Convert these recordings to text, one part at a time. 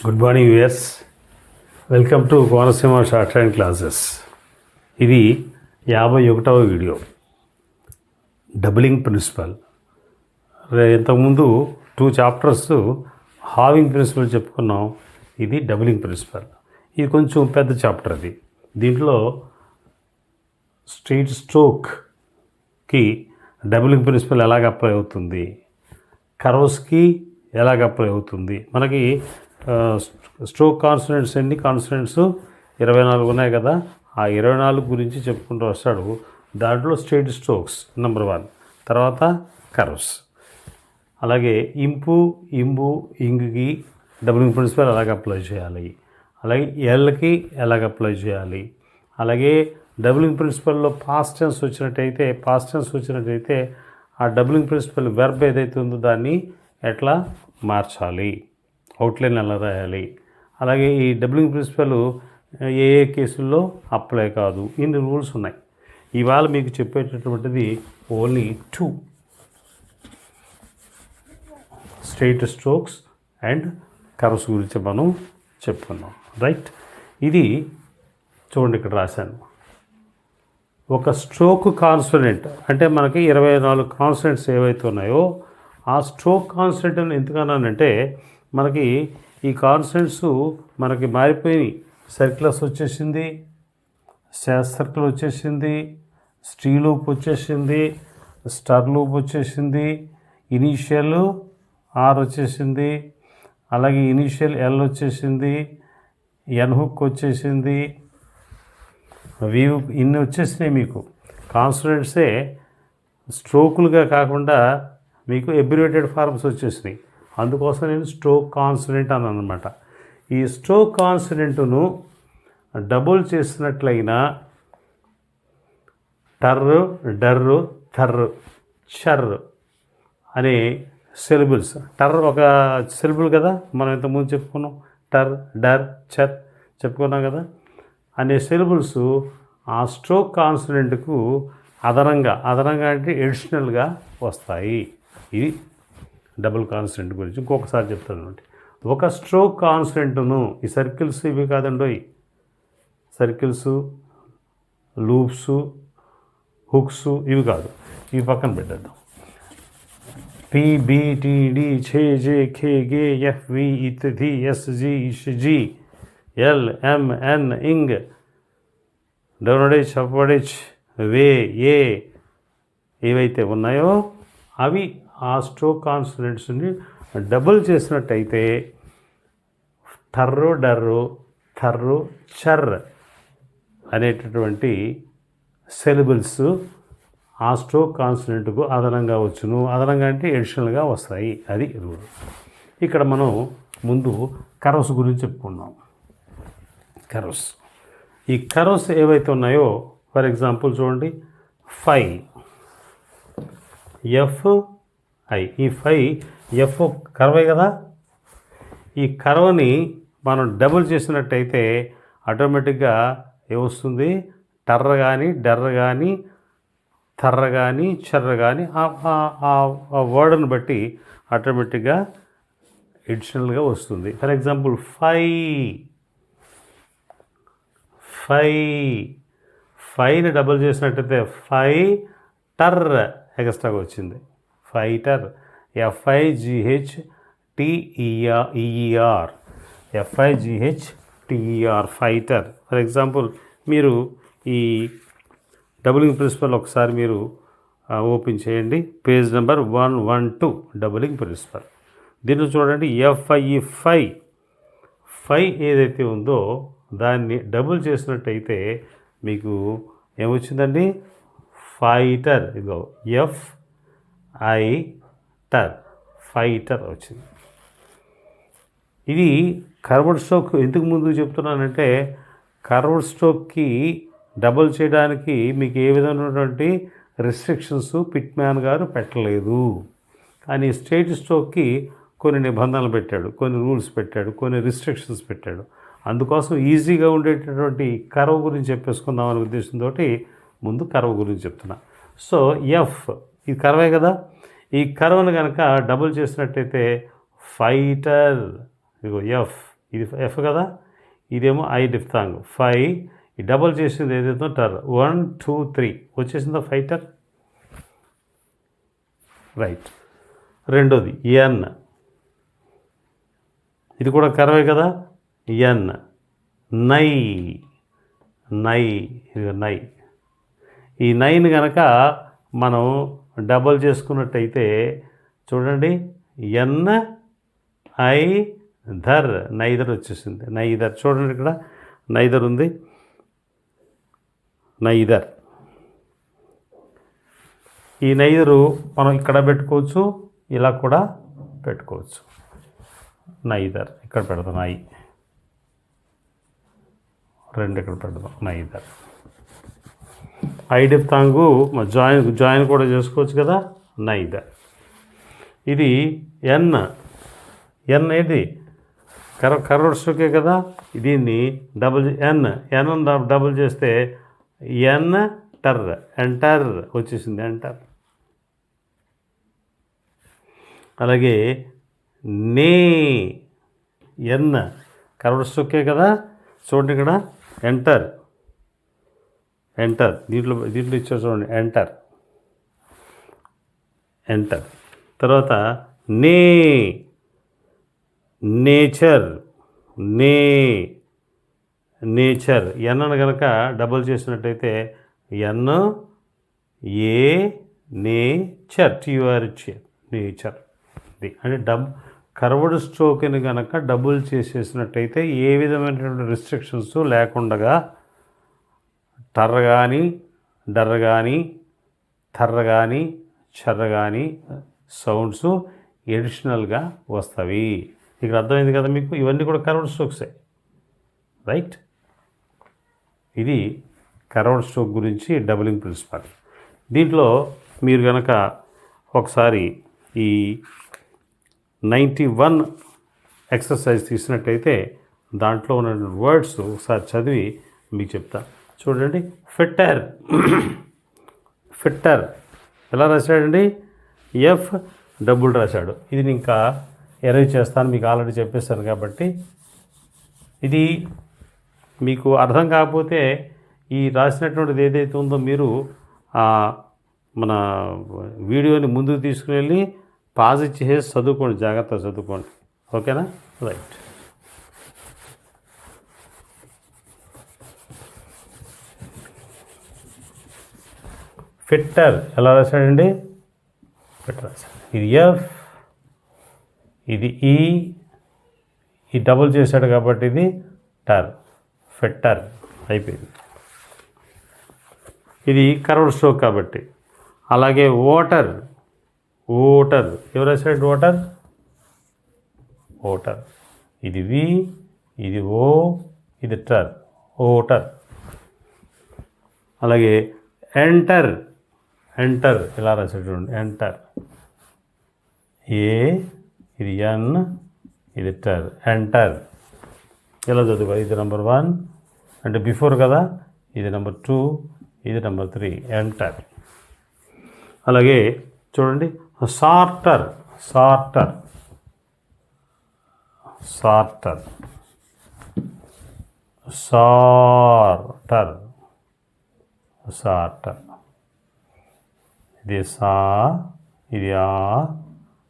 Good morning US. Welcome to Konaseema short hand classes. ఇది 51వ video. Doubling principal. ఇంతకుముందు 2 chapters having principal చెప్పుకున్నాం. ఇది doubling principal. ఇది కొంచెం పెద్ద చాప్టర్. అది దీంట్లో స్ట్రెయిట్ స్ట్రోక్కి డబులింగ్ ప్రిన్సిపల్ ఎలాగ అప్లై అవుతుంది, కర్వ్స్కి ఎలాగ అప్లై అవుతుంది. మనకి స్ట్రోక్ కాన్సనెంట్స్ ఎన్ని కాన్సనెంట్స్ 24 ఉన్నాయి కదా. ఆ 24 గురించి చెప్పుకుంటూ వస్తాడు. దాంట్లో స్ట్రెయిట్ స్ట్రోక్స్ నెంబర్ 1, తర్వాత కర్వ్స్. అలాగే ఇంబు ఇంగ్కి డబులింగ్ ప్రిన్సిపల్ ఎలాగ అప్లై చేయాలి, అలాగే ఎల్కి ఎలాగ అప్లై చేయాలి, అలాగే డబులింగ్ ప్రిన్సిపల్లో పాస్ట్ టెన్స్ వచ్చినట్టయితే ఆ డబులింగ్ ప్రిన్సిపల్ వెర్బ్ ఏదైతే ఉందో దాన్ని ఎట్లా మార్చాలి, అవుట్లైన్ ఎలా రాయాలి, అలాగే ఈ డబులింగ్ ప్రిన్సిపల్ ఏ కేసుల్లో అప్లై కాదు, ఇన్ని రూల్స్ ఉన్నాయి. ఇవాళ మీకు చెప్పేటటువంటిది only 2 straight strokes and curves గురించి మనం చెప్పుకున్నాం. రైట్. ఇది చూడండి, ఇక్కడ రాశాను. ఒక స్ట్రోక్ కాన్సనెంట్ అంటే మనకి 24 కాన్సనెంట్స్ ఏవైతే ఉన్నాయో ఆ స్ట్రోక్ కాన్సనెంట్ అని ఎందుకన్నానంటే మనకి ఈ కాన్సనెంట్స్ మనకి మారిపోయినాయి. సర్క్యులస్ వచ్చేసింది, సర్కిల్ వచ్చేసింది, స్టీ లూప్ వచ్చేసింది, స్టర్ లూప్ వచ్చేసింది, ఇనీషియల్ ఆర్ వచ్చేసింది, అలాగే ఇనీషియల్ ఎల్ వచ్చేసింది, ఎన్ హుక్ వచ్చేసింది, వి హుక్, ఇన్ని వచ్చేసినాయి. మీకు కాన్సనెంట్సే స్ట్రోకులుగా కాకుండా మీకు ఎబ్రివేటెడ్ ఫార్మ్స్ వచ్చేసినాయి. అందుకోసం నేను స్ట్రోక్ కాన్సనెంట్ అని అనమాట. ఈ స్ట్రోక్ కాన్సనెంట్ను డబుల్ చేసినట్లయినా టర్రు, డర్రు, థర్రు, చర్ అనే సిలబుల్స్. టర్ ఒక సిలబుల్ కదా, మనం ఇంతకుముందు చెప్పుకున్నాం. టర్, డర్, చర్ చెప్పుకున్నాం కదా. అనే సిలబుల్స్ ఆ స్ట్రోక్ కాన్సనెంట్కు అదనంగా అంటే ఎడిషనల్గా వస్తాయి. ఇది డబుల్ కాన్సనెంట్ గురించి ఇంకొకసారి చెప్తాను. ఒక స్ట్రోక్ కాన్సనెంట్ను ఈ సర్కిల్స్ ఇవి కాదండి, సర్కిల్స్, లూప్స్, హుక్స్ ఇవి కాదు, ఇవి పక్కన పెట్టేద్దాం. PBTD CJKG FV ITD SG ISG LMN ING డౌన్లోడేజ్ అప్లోడేజ్ వే ఏ ఏవైతే ఉన్నాయో అవి ఆ స్ట్రోక్ కాన్సనెంట్స్ని డబుల్ చేసినట్టయితే టర్రు, డర్రు, థర్రు, చర్ అనేటటువంటి సిలబుల్స్ ఆ స్ట్రోక్ కాన్సనెంట్కు అదనంగా వచ్చును. అదనంగా అంటే ఎడిషనల్గా వస్తాయి. అది రూల్. ఇక్కడ మనం ముందు కర్వ్స్ గురించి చెప్పుకున్నాం. కర్వ్స్, ఈ కర్వ్స్ ఏవైతే ఉన్నాయో ఫర్ ఎగ్జాంపుల్ చూడండి, FI. ఈ ఎఫ్ కర్వే కదా. ఈ కర్వ్ని మనం డబుల్ చేసినట్టయితే ఆటోమేటిక్గా ఏమొస్తుంది, టర్ర కానీ, డర్ర కానీ, థర్ర కానీ, చర్ర కానీ ఆ వర్డ్ని బట్టి ఆటోమేటిక్గా ఎడిషనల్గా వస్తుంది. ఫర్ ఎగ్జాంపుల్ ఫైని డబుల్ చేసినట్టయితే ఫైటర్ ఎక్స్ట్రాగా వచ్చింది. Fighter, FIGHTER fighter. For example మీరు ఈ డబులింగ్ ప్రిన్సిపల్ ఒకసారి మీరు ఓపెన్ చేయండి. Page number 112 doubling principle. దీంట్లో చూడండి, ఫై ఏదైతే ఉందో దాన్ని డబుల్ చేసినట్టయితే మీకు ఏమొచ్చిందండి, ఫైటర్. ఇదిగో ఫైటర్ వచ్చింది. ఇది కర్వ్డ్ స్ట్రోక్. ఎందుకు ముందు చెప్తున్నానంటే కర్వ్డ్ స్ట్రోక్కి డబుల్ చేయడానికి మీకు ఏ విధమైనటువంటి రిస్ట్రిక్షన్స్ పిట్మ్యాన్ గారు పెట్టలేదు. కానీ స్ట్రెయిట్ స్ట్రోక్కి కొన్ని నిబంధనలు పెట్టాడు, కొన్ని రూల్స్ పెట్టాడు, కొన్ని రిస్ట్రిక్షన్స్ పెట్టాడు. అందుకోసం ఈజీగా ఉండేటటువంటి కర్వ్ గురించి చెప్పేసుకుందాం అనే ఉద్దేశంతో ముందు కర్వ్ గురించి చెప్తున్నా. సో ఇది కర్వే కదా. ఈ కర్వ్ను కనుక డబుల్ చేసినట్టయితే ఫైటర్, ఇగో ఇది ఎఫ్ కదా, ఇదేమో ఐ డిఫ్తాంగ్ 5. ఈ డబుల్ చేసింది ఏదైతే టర్ 1 2 3 వచ్చేసిందా 5 టర్. రైట్. రెండోది ఎన్, ఇది కూడా కరవే కదా, ఎన్ నై నై, ఇది నై. ఈ నైన్ కనుక మనం డబల్ చేసుకున్నట్టయితే చూడండి, ఎన్ ఐ ధర్, నైదర్ వచ్చేసింది. నైదర్ చూడండి, ఇక్కడ నైదర్ ఉంది, నైదర్. ఈ నైదరు మనం ఇక్కడ పెట్టుకోవచ్చు, ఇలా కూడా పెట్టుకోవచ్చు. నైదర్ ఇక్కడ పెడతాం, ఐ 2 ఇక్కడ పెడదాం, నైదర్. ఐ డిఫ్తాంగు జాయిన్ కూడా చేసుకోవచ్చు కదా, నైదర్. ఇది ఎన్ ఏది కర్వర్డ్ స్ట్రోకే కదా, దీన్ని ఎన్ డబుల్ చేస్తే ఎన్ టర్, ఎంటర్ వచ్చేసింది, ఎంటర్. అలాగే నే, ఎన్ కర్వర్డ్ స్ట్రోకే కదా, చూడండి ఇక్కడ ఎంటర్ దీంట్లో ఇచ్చారు చూడండి, ఎంటర్. తర్వాత నేచర్ ఎన్ అని కనుక డబుల్ చేసినట్టయితే ఎన్ ఏ నేచర్, TURCH నేచర్. ఇది అంటే కర్వ్డ్ స్ట్రోక్ని కనుక డబుల్ చేసేసినట్టయితే ఏ విధమైనటువంటి రిస్ట్రిక్షన్స్ లేకుండా టర్ కానీ, డర్ కానీ, థర్ర కానీ, చర్ర కానీ సౌండ్స్ ఎడిషనల్గా వస్తాయి. ఇక్కడ అర్థమైంది కదా మీకు, ఇవన్నీ కూడా కర్వ్డ్ స్ట్రోక్సే. రైట్. ఇది కర్వ్డ్ స్ట్రోక్ గురించి డబులింగ్ ప్రిన్సిపల్. దీంట్లో మీరు కనుక ఒకసారి ఈ 91 ఎక్సర్సైజ్ తీసినట్టయితే దాంట్లో ఉన్న వర్డ్స్ ఒకసారి చదివి మీకు చెప్తా. చూడండి, ఫిట్టర్ ఎలా రాశాడండి, ఎఫ్ డబుల్ రాశాడు. ఇది నేను ఇంకా ఎరేజ్ చేస్తాను, మీకు ఆల్రెడీ చెప్పేస్తాను కాబట్టి. ఇది మీకు అర్థం కాకపోతే ఈ రాసినటువంటిది ఏదైతే ఉందో మీరు మన వీడియోని ముందుకు తీసుకుని వెళ్ళి పాజ్ చేసి చదువుకోండి, జాగ్రత్తగా చదువుకోండి. ఓకేనా? రైట్. ఫిట్టర్ ఎలా రాశాడండి, ఫిట్టర్ రాశాడు. ఇది ఎఫ్, ఇది ఈ డబుల్ చేశాడు కాబట్టి ఇది టర్, ఫిట్టర్ అయిపోయింది. ఇది కర్వ్డ్ స్ట్రోక్ కాబట్టి. అలాగే ఓటర్ ఎవరు రాశాడు, ఓటర్. ఇది వి, ఇది ఓ, ఇది టర్, ఓటర్. అలాగే ఎంటర్ ఇలా రాశాడు చూడండి, ఎంటర్. ఇది ఎన్, ఇది టర్, ఎంటర్. ఇలా చదువుకో. ఇది నెంబర్ 1 అంటే బిఫోర్ కదా, ఇది నెంబర్ 2, ఇది నెంబర్ 3, ఎంటర్. అలాగే చూడండి, సార్టర్ ఇది సా, ఇది ఆ,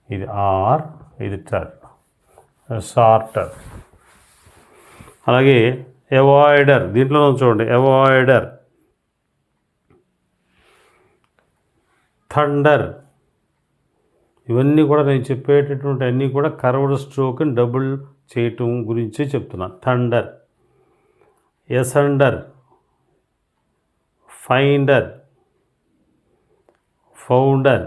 ఇది ఆర్, ఇది టర్, సార్టర్. అలాగే అవాయిడర్, దీంట్లో చూడండి, అవాయిడర్, థండర్. ఇవన్నీ కూడా నేను చెప్పేటటువంటి అన్నీ కూడా కర్వ్డ్ స్ట్రోక్ని డబుల్ చేయటం గురించి చెప్తున్నా. థండర్, ఎసండర్, ఫైండర్, ఫౌండర్,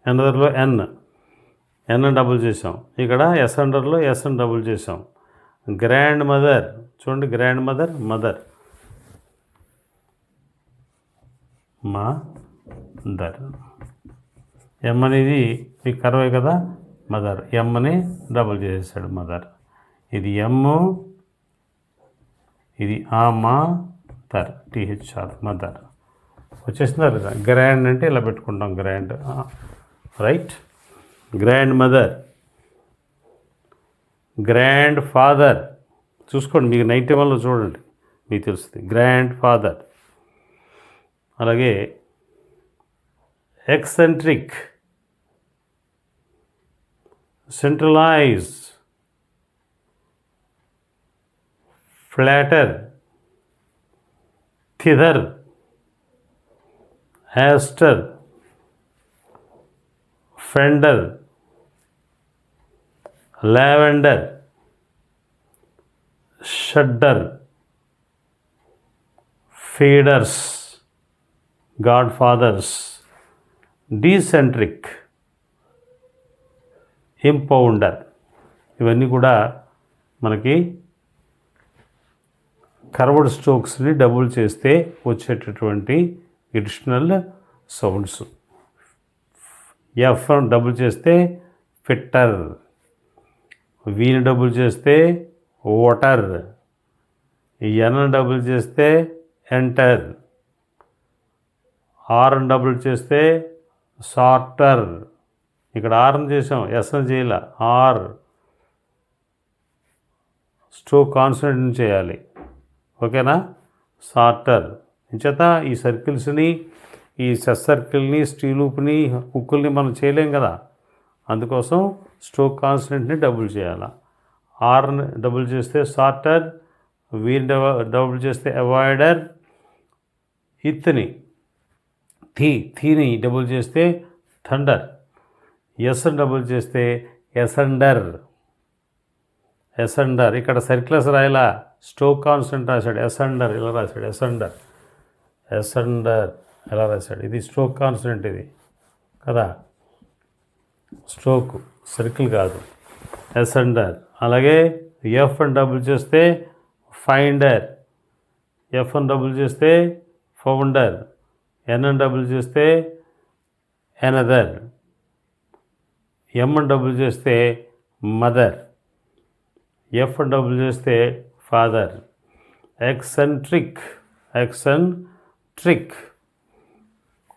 ఎనదర్లో ఎన్ డబుల్ చేసాం. ఇక్కడ ఎసండర్లో ఎస్ఎన్ డబుల్ చేసాం. గ్రాండ్ మదర్ చూడండి, గ్రాండ్ మదర్, మదర్. ఎమ్ అనేది మీకు కరవే కదా, మదర్. ఎమ్ని డబుల్ చేసేసాడు, మదర్. ఇది ఎమ్, ఇది మదర్, THR, మదర్. వచ్చేస్తున్నారు కదా. గ్రాండ్ అంటే ఇలా పెట్టుకుంటాం, grand. Right. Grandmother, grandfather చూసుకోండి, మీకు 91లో చూడండి, మీకు తెలుస్తుంది గ్రాండ్ ఫాదర్. అలాగే eccentric, centralise, flatter, thither, aster, fender, lavender, shudder, feeders, God fathers, decentric, impounder. ఇవన్నీ కూడా మనకి కర్వ్డ్ స్ట్రోక్స్ని డబుల్ చేస్తే వచ్చేటటువంటి ఎడిషనల్ సౌండ్స్. ఎఫ్ డబుల్ చేస్తే ఫిట్టర్, వీని డబుల్ చేస్తే ఓటర్, ఎన్ డబుల్ చేస్తే ఎంటర్, ఆర్ని డబుల్ చేస్తే సార్టర్. ఇక్కడ ఆర్ని చేసాం, ఎస్ని చేయాల. ఆర్ స్ట్రోక్ కాన్సనెంట్ని చేయాలి, ఓకేనా. సార్టర్. ఇంచేత ఈ సర్కిల్స్ని, ఈ సెస్ సర్కిల్ని, స్టీలూప్ని, హుక్కుల్ని మనం చేయలేం కదా, అందుకోసం స్ట్రోక్ కాన్సనెంట్ని డబుల్ చేయాలి. ఆర్ని డబుల్ చేస్తే సార్టర్, వీని డబుల్ చేస్తే అవాయిడర్, ఇత్ని థీని డబుల్ చేస్తే థండర్, ఎస్ని డబుల్ చేస్తే ఎసెండర్. ఎసెండర్ ఇక్కడ సర్కిల్స్ రాయలా, స్ట్రోక్ కాన్స్టెంట్ రాశాడు. ఎసెండర్ ఇలా రాశాడు, ఎసెండర్. ఎసెండర్ ఎలా రాశాడు, ఇది స్ట్రోక్ కాన్స్టెంట్ ఇది కదా, స్ట్రోక్ సర్కిల్ కాదు, ఎసెండర్. అలాగే ఎఫ్ అని డబుల్ చేస్తే ఫైండర్, ఎఫ్ అని డబుల్ చేస్తే ఫౌండర్, ఎన్ అని డబుల్ చేస్తే ఎనదర్, ఎం అని డబుల్ చేస్తే మదర్, ఎఫ్ అని డబుల్ చేస్తే ఫాదర్. ఎక్సెంట్రిక్, ఎక్సెంట్రిక్,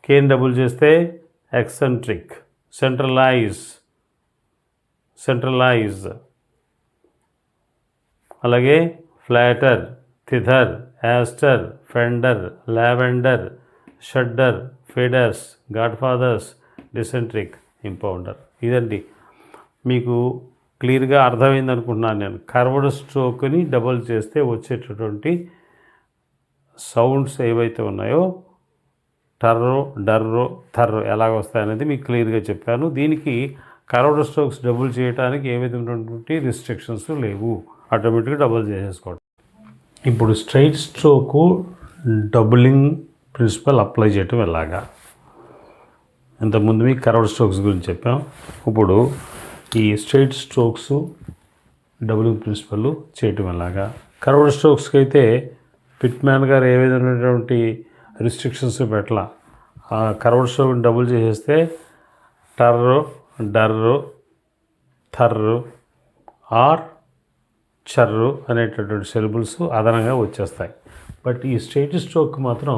కేని డబుల్ చేస్తే ఎక్సెంట్రిక్. Centralise, centralise. అలాగే flatter, thither, aster, fender, lavender, shudder, feeders, God fathers, decentric, impounder. ఇదండి మీకు క్లియర్గా అర్థమైంది అనుకుంటున్నాను నేను. కర్వ్డ్ స్ట్రోక్ని డబుల్ చేస్తే వచ్చేటటువంటి సౌండ్స్ ఏవైతే ఉన్నాయో టర్రో, డర్రో, థర్రో ఎలాగ వస్తాయనేది మీకు క్లియర్గా చెప్పాను. దీనికి కర్వ్డ్ స్ట్రోక్స్ డబుల్ చేయడానికి ఏ విధమైనటువంటి రిస్ట్రిక్షన్స్ లేవు, ఆటోమేటిక్గా డబుల్ చేసేసుకోవడం. ఇప్పుడు straight stroke doubling principle apply చేయటం ఎలాగా, ఇంతకుముందు మీకు కర్వ్డ్ స్ట్రోక్స్ గురించి చెప్పాం. ఇప్పుడు ఈ స్ట్రైట్ స్ట్రోక్స్ డబులింగ్ ప్రిన్సిపల్ చేయటం ఎలాగా. కర్వ్డ్ స్ట్రోక్స్కి అయితే పిట్మ్యాన్ గారు ఏ విధమైనటువంటి రిస్ట్రిక్షన్స్ పెట్టాల. ఆ కర్వ్డ్ స్ట్రోక్ని డబుల్ చేసేస్తే టర్రో, డర్రో, థర్రో, ఆర్, చర్రు అనేటటువంటి సిలబుల్స్ అదనంగా వచ్చేస్తాయి. బట్ ఈ స్ట్రైట్ స్ట్రోక్ మాత్రం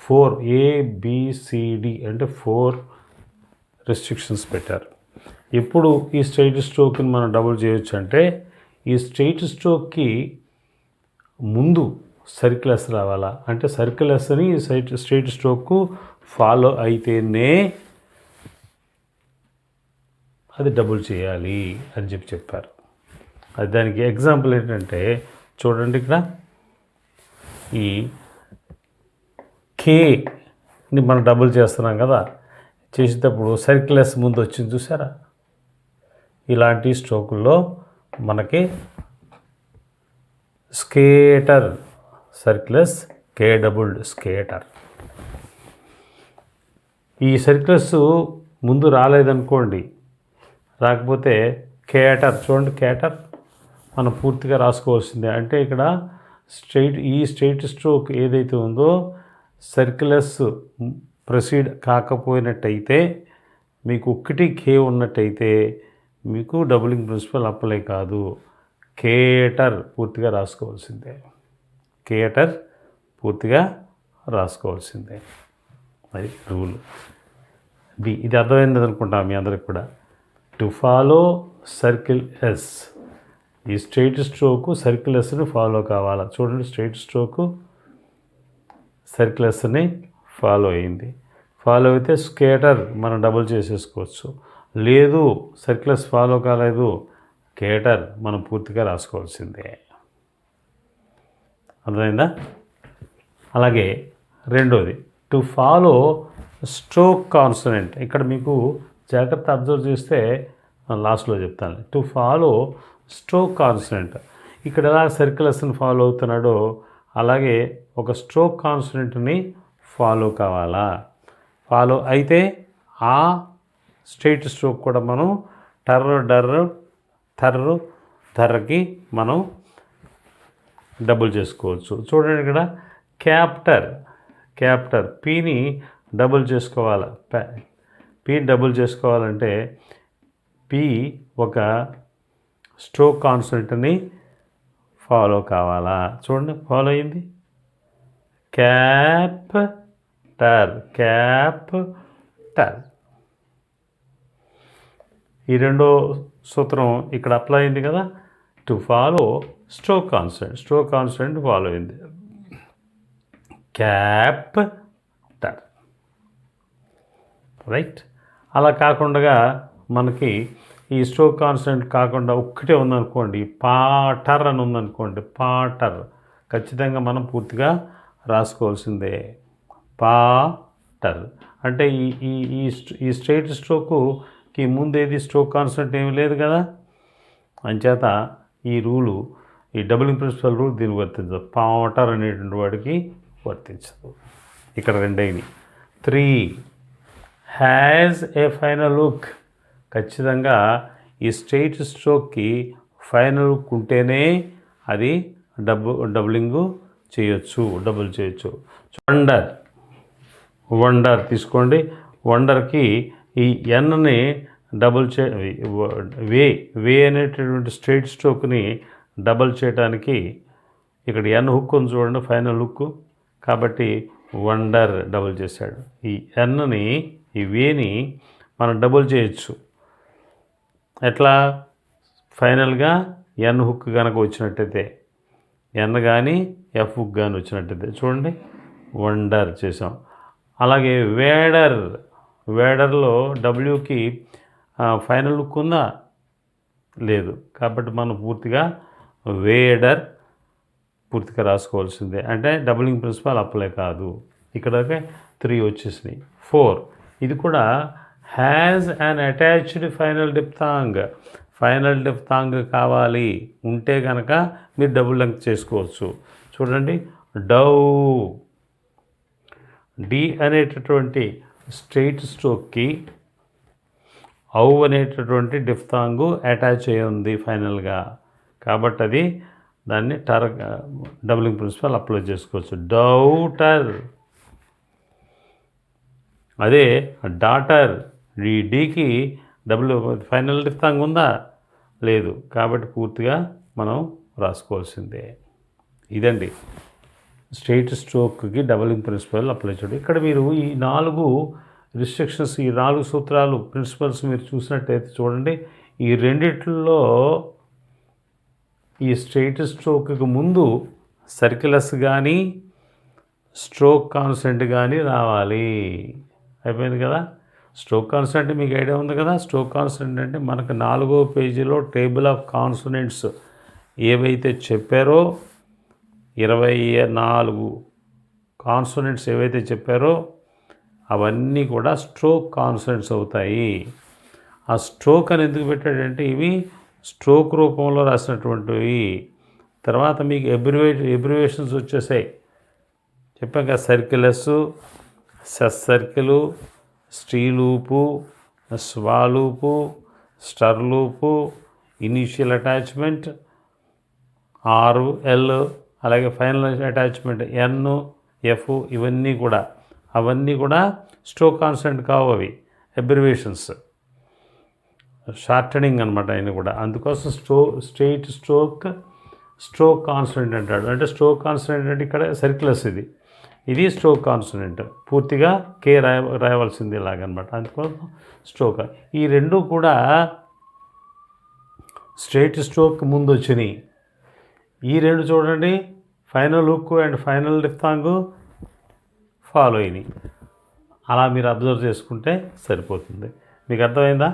4 ABCD అంటే 4 రెస్ట్రిక్షన్స్ పెట్టారు. ఎప్పుడు ఈ స్ట్రైట్ స్ట్రోక్ని మనం డబుల్ చేయొచ్చు అంటే ఈ స్ట్రైట్ స్ట్రోక్కి ముందు సర్కిలెస్ రావాలా, అంటే సర్కిలెస్ని స్ట్రైట్ స్ట్రోక్కు ఫాలో అయితేనే అది డబుల్ చేయాలి అని చెప్పారు. అది దానికి ఎగ్జాంపుల్ ఏంటంటే చూడండి, ఇక్కడ ఈ కేని మనం డబుల్ చేస్తున్నాం కదా, చేసేటప్పుడు సర్కిలెస్ ముందు వచ్చింది చూసారా. ఇలాంటి స్ట్రోకుల్లో మనకి స్కేటర్, సర్కిలెస్, కే డబుల్డ్, స్కేటర్. ఈ సర్కిలెస్ ముందు రాలేదనుకోండి, రాకపోతే కేటర్, చూడండి కేటర్ మనం పూర్తిగా రాసుకోవాల్సిందే. అంటే ఇక్కడ ఈ స్ట్రైట్ స్ట్రోక్ ఏదైతే ఉందో సర్కిలెస్ ప్రొసీడ్ కాకపోయినట్టయితే, మీకు ఒక్కటి కే ఉన్నట్టయితే మీకు డబులింగ్ ప్రిన్సిపల్ అప్లై కాదు. కేటర్ పూర్తిగా రాసుకోవాల్సిందే, కేటర్ పూర్తిగా రాసుకోవాల్సిందే, అది రూల్. ఇది అర్థమైంది అనుకుంటాం మీ అందరికి కూడా. టు ఫాలో సర్కిల్ ఎస్ ఈ స్ట్రైట్ స్ట్రోకు సర్క్యులర్స్ని ఫాలో కావాలా. చూడండి, స్ట్రైట్ స్ట్రోకు సర్క్యులర్స్ని ఫాలో అయింది. ఫాలో అయితే స్కేటర్ మనం డబుల్ చేసేసుకోవచ్చు. లేదు సర్క్యులర్స్ ఫాలో కాలేదు, కేటర్ మనం పూర్తిగా రాసుకోవాల్సిందే. అర్థమైందా? అలాగే రెండోది, టు ఫాలో స్ట్రోక్ కాన్సనెంట్. ఇక్కడ మీకు జాగ్రత్త అబ్జర్వ్ చేస్తే లాస్ట్లో చెప్తాను. టు ఫాలో స్ట్రోక్ కాన్సనెంట్, ఇక్కడ ఎలా సర్క్యులర్స్ని ఫాలో అవుతున్నాడో అలాగే ఒక స్ట్రోక్ కాన్సనెంట్ని ఫాలో కావాలా. ఫాలో అయితే ఆ స్ట్రైట్ స్ట్రోక్ కూడా మనం టర్రు డర్రు థర్రు ధర్రకి మనం డబుల్ చేసుకోవచ్చు. చూడండి ఇక్కడ క్యాప్టర్ పీని డబుల్ చేసుకోవాలి. పీని డబుల్ చేసుకోవాలంటే పీ ఒక స్ట్రోక్ కాన్సనెంట్ని ఫాలో కావాలా. చూడండి, ఫాలో అయింది. క్యాప్టర్ ఈ రెండో సూత్రం ఇక్కడ అప్లై అయింది కదా. To follow stroke consonant follow అయింది. క్యాప్టర్, రైట్. అలా కాకుండా మనకి ఈ స్ట్రోక్ కాన్సనెంట్ కాకుండా ఒక్కటే ఉందనుకోండి, పాటర్ అని ఉందనుకోండి, పాటర్ ఖచ్చితంగా మనం పూర్తిగా రాసుకోవాల్సిందే. పాటర్ అంటే ఈ స్ట్రైట్ స్ట్రోకుకి ముందేది స్ట్రోక్ కాన్సనెంట్ ఏమీ లేదు కదా. అంచేత ఈ రూలు, ఈ డబులింగ్ ప్రిన్సిపల్ రూల్ దీనికి వర్తించదు. పాటర్ అనేటువంటి వాడికి వర్తించదు. ఇక్కడ రెండైనవి. 3 హ్యాజ్ ఏ ఫైనల్ లుక్. ఖచ్చితంగా ఈ స్ట్రైట్ స్ట్రోక్కి ఫైనల్ లుక్ ఉంటేనే అది డబులింగ్ చేయొచ్చు, డబుల్ చేయొచ్చు. వండర్ తీసుకోండి. వండర్కి ఈ ఎన్ని డబుల్ వే అనేటటువంటి స్ట్రైట్ స్ట్రోక్ని డబుల్ చేయడానికి ఇక్కడ ఎన్ హుక్ ఉంది చూడండి, ఫైనల్ హుక్. కాబట్టి వండర్ డబుల్ చేశాడు. ఈ ఎన్ని, ఈ వేని మనం డబుల్ చేయొచ్చు. ఎట్లా? ఫైనల్గా ఎన్ హుక్ కనుక వచ్చినట్టయితే, ఎన్ కానీ ఎఫ్ హుక్ కానీ వచ్చినట్టయితే చూడండి, వండర్ చేసాం. అలాగే వేడర్లో డబ్ల్యూకి ఫైనల్ హుక్ ఉందా? లేదు. కాబట్టి మనం పూర్తిగా వేడర్ పూర్తిగా రాసుకోవాల్సిందే. అంటే డబులింగ్ ప్రిన్సిపల్ అప్లై కాదు. ఇక్కడ 3 వచ్చేసినాయి. 4 ఇది కూడా హ్యాజ్ అన్ అటాచ్డ్ ఫైనల్ డిప్థాంగ్ కావాలి ఉంటే కనుక మీరు డబుల్ లెంగ్త్ చేసుకోవచ్చు. చూడండి, డి అనేటటువంటి స్ట్రైట్ స్ట్రోక్కి ఔ అనేటటువంటి డిఫ్థాంగు అటాచ్ అయి ఉంది ఫైనల్గా. కాబట్టి అది దాన్ని డబులింగ్ ప్రిన్సిపల్ అప్లై చేసుకోవచ్చు. డౌటర్. అదే డాటర్, ఈ డీకి ఫైనల్ డిఫ్థాంగ్ ఉందా? లేదు. కాబట్టి పూర్తిగా మనం రాసుకోవాల్సిందే. ఇదండి స్ట్రైట్ స్ట్రోక్కి డబులింగ్ ప్రిన్సిపల్ అప్లై చేయడం. ఇక్కడ మీరు ఈ 4 రిస్ట్రిక్షన్స్, ఈ 4 సూత్రాలు, ప్రిన్సిపల్స్ మీరు చూసినట్టయితే చూడండి, ఈ రెండిట్లో ఈ స్ట్రైట్ స్ట్రోక్కి ముందు సర్క్యులర్స్ కానీ స్ట్రోక్ కాన్సనెంట్ కానీ రావాలి. అయిపోయింది కదా. స్ట్రోక్ కాన్సనెంట్ మీకు ఐడియా ఉంది కదా. స్ట్రోక్ కాన్సనెంట్ అంటే మనకు 4వ పేజీలో టేబుల్ ఆఫ్ కాన్సనెంట్స్ ఏవైతే చెప్పారో 24 కాన్సనెంట్స్ ఏవైతే చెప్పారో అవన్నీ కూడా స్ట్రోక్ కాన్సనెంట్స్ అవుతాయి. ఆ స్ట్రోక్ అని ఎందుకు పెట్టాడంటే ఇవి స్ట్రోక్ రూపంలో రాసినటువంటివి. తర్వాత మీకు ఎబ్రివేషన్స్ వచ్చేసాయి. చెప్పాం కదా, circulars, ses circle, stee loop, swa loop, ster loop, initial attachment RL, అలాగే ఫైనల్ అటాచ్మెంట్ N, F, అవన్నీ కూడా స్ట్రోక్ కాన్సనెంట్ కావు. అవి ఎబ్రివేషన్స్, షార్టనింగ్ అనమాట. ఆయన కూడా అందుకోసం స్ట్రైట్ స్ట్రోక్ కాన్సనెంట్ అంటాడు. అంటే స్ట్రోక్ కాన్సనెంట్ అంటే ఇక్కడ సర్క్యులర్స్, ఇది స్ట్రోక్ కాన్సనెంట్. పూర్తిగా కే రాయవలసింది ఇలాగనమాట. అందుకోసం స్ట్రోక్. ఈ రెండు కూడా స్ట్రైట్ స్ట్రోక్ ముందు వచ్చినాయి. ఈ రెండు చూడండి, final hook and final diphthong follow అయినాయి. అలా మీరు అబ్జర్వ్ చేసుకుంటే సరిపోతుంది. మీకు అర్థమైందా?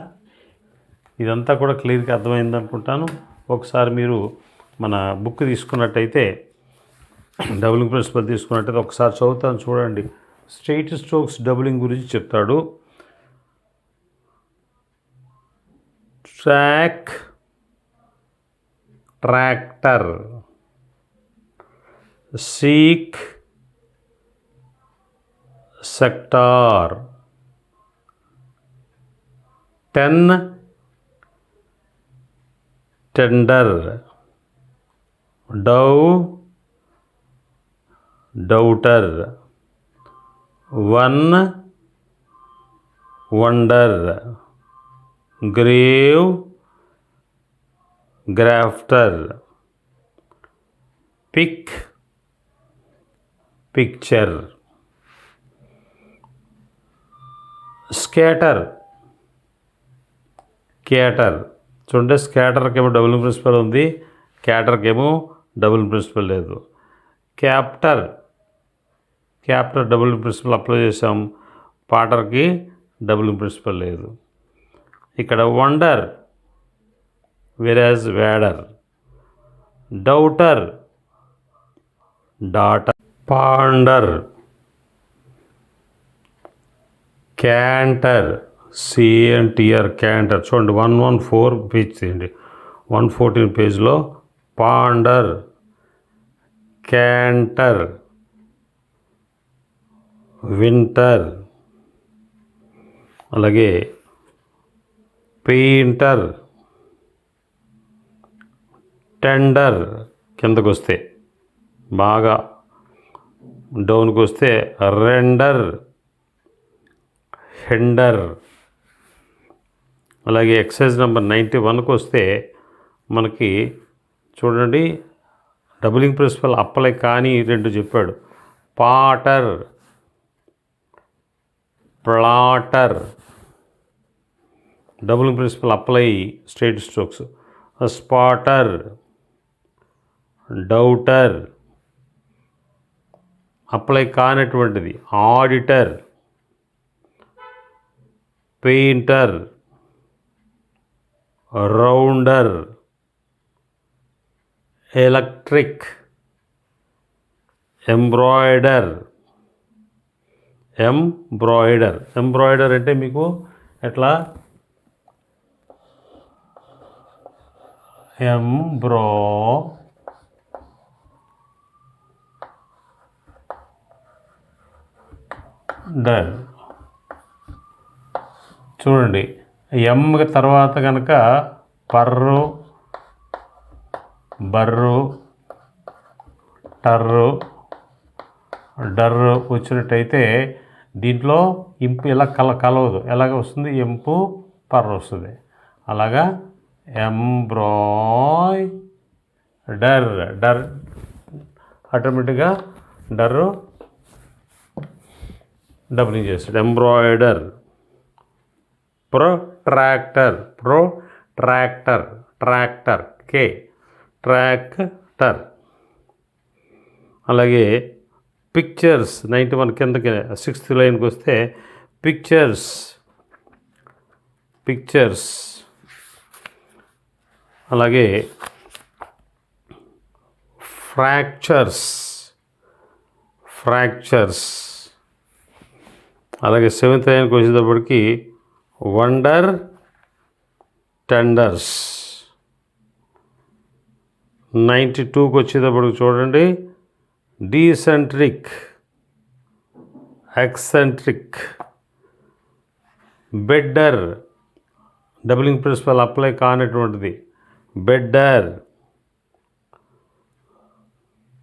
ఇదంతా కూడా క్లియర్గా అర్థమైంది అనుకుంటాను. ఒకసారి మీరు మన బుక్ తీసుకున్నట్టయితే, డబులింగ్ ప్రిన్సిపల్ తీసుకున్నట్టయితే ఒకసారి చదువుతాను చూడండి. స్ట్రైట్ స్ట్రోక్స్ డబులింగ్ గురించి చెప్తాడు. Track, tractor, seek, sector, 10 tender, dow, doubter, 1 wonder, grave, grafter, pick, picture, skater, cater. చూడండి, స్కాటర్కి ఏమో డబుల్ ప్రిన్సిపల్ ఉంది, క్యాటర్కి ఏమో డబుల్ ప్రిన్సిపల్ లేదు. Captor, captor double principle apply చేసాం, పాటర్కి డబుల్ ప్రిన్సిపల్ లేదు. ఇక్కడ వండర్ వెరాజ్ wader, doubter daughter, ponder, canter, CNTR canter. చూడండి 114 పేజ్ తీయండి, 114 పేజ్లో పాండర్, క్యాంటర్, వింటర్, అలాగే పెయింటర్, టెండర్ కిందకు వస్తే, బాగా డౌన్కి వస్తే రెండర్, హెండర్. అలాగే ఎక్సైజ్ నెంబర్ 91కి వస్తే మనకి చూడండి, డబులింగ్ ప్రిన్సిపల్ అప్లై కానీ రెండు చెప్పాడు. Potter, platter. Doubling principle apply straight strokes. Spotter, doubter. Apply కానటువంటిది auditor, painter, rounder, electric, embroider. Embroider, embroider అంటే మీకు ఎట్లా, ఎంబ్రాయిడర్. చూడండి, ఎమ్ తర్వాత కనుక పర్రు, బర్రు, టర్రు, డర్రు వచ్చినట్టయితే దీంట్లో ఇంపు ఇలా కలవదు. ఎలాగ వస్తుంది? ఎంపు పర్రు వస్తుంది. అలాగా ఎంబ్రాయిడర్, డర్ ఆటోమేటిక్గా డర్రు డబ్లింగ్ చేస్తాడు. Embroider. Protractor, protractor, tractor, K, tractor. అలాగే పిక్చర్స్ 91 కిందకి 6th లైన్కి వస్తే పిక్చర్స్, పిక్చర్స్. అలాగే ఫ్రాక్చర్స్, ఫ్రాక్చర్స్. అలాగే 7th లైన్కి వచ్చేటప్పటికి వండర్, టెండర్స్. 92కి వచ్చేటప్పటికి చూడండి, decentric, eccentric, bedder. Doubling principle apply కానటువంటిది బెడ్డర్.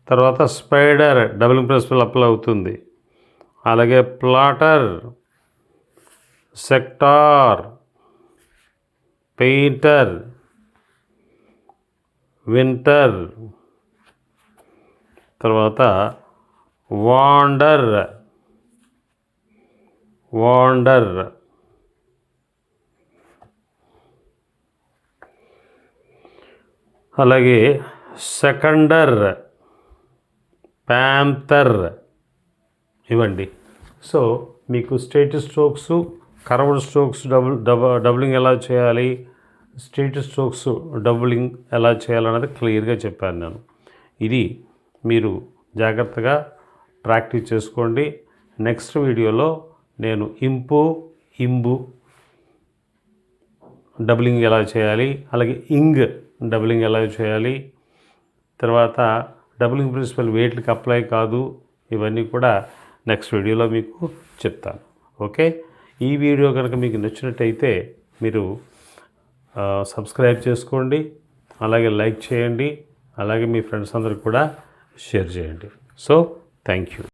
తర్వాత స్పైడర్, డబులింగ్ ప్రిన్సిపల్ అప్లై అవుతుంది. అలాగే ప్లాటర్, సెక్టార్, పెయింటర్, వింటర్. తర్వాత వాండర్, వాండర్. అలాగే సెకండర్, ప్యాంథర్ ఇవ్వండి. సో మీకు straight strokes, curved strokes doubling ఎలా చేయాలి, స్ట్రైట్ స్ట్రోక్స్ డబులింగ్ ఎలా చేయాలన్నది క్లియర్గా చెప్పాను నేను. ఇది మీరు జాగ్రత్తగా ప్రాక్టీస్ చేసుకోండి. నెక్స్ట్ వీడియోలో నేను ఇంబు డబులింగ్ ఎలా చేయాలి, అలాగే డబులింగ్ ఎలా చేయాలి, తర్వాత డబులింగ్ ప్రిన్సిపల్ వేట్లకి అప్లై కాదు, ఇవన్నీ కూడా నెక్స్ట్ వీడియోలో మీకు చెప్తాను. ఓకే, ఈ వీడియో కనుక మీకు నచ్చినట్టయితే మీరు సబ్స్క్రైబ్ చేసుకోండి, అలాగే లైక్ చేయండి, అలాగే మీ ఫ్రెండ్స్ అందరికి కూడా షేర్ చేయండి. So thank you.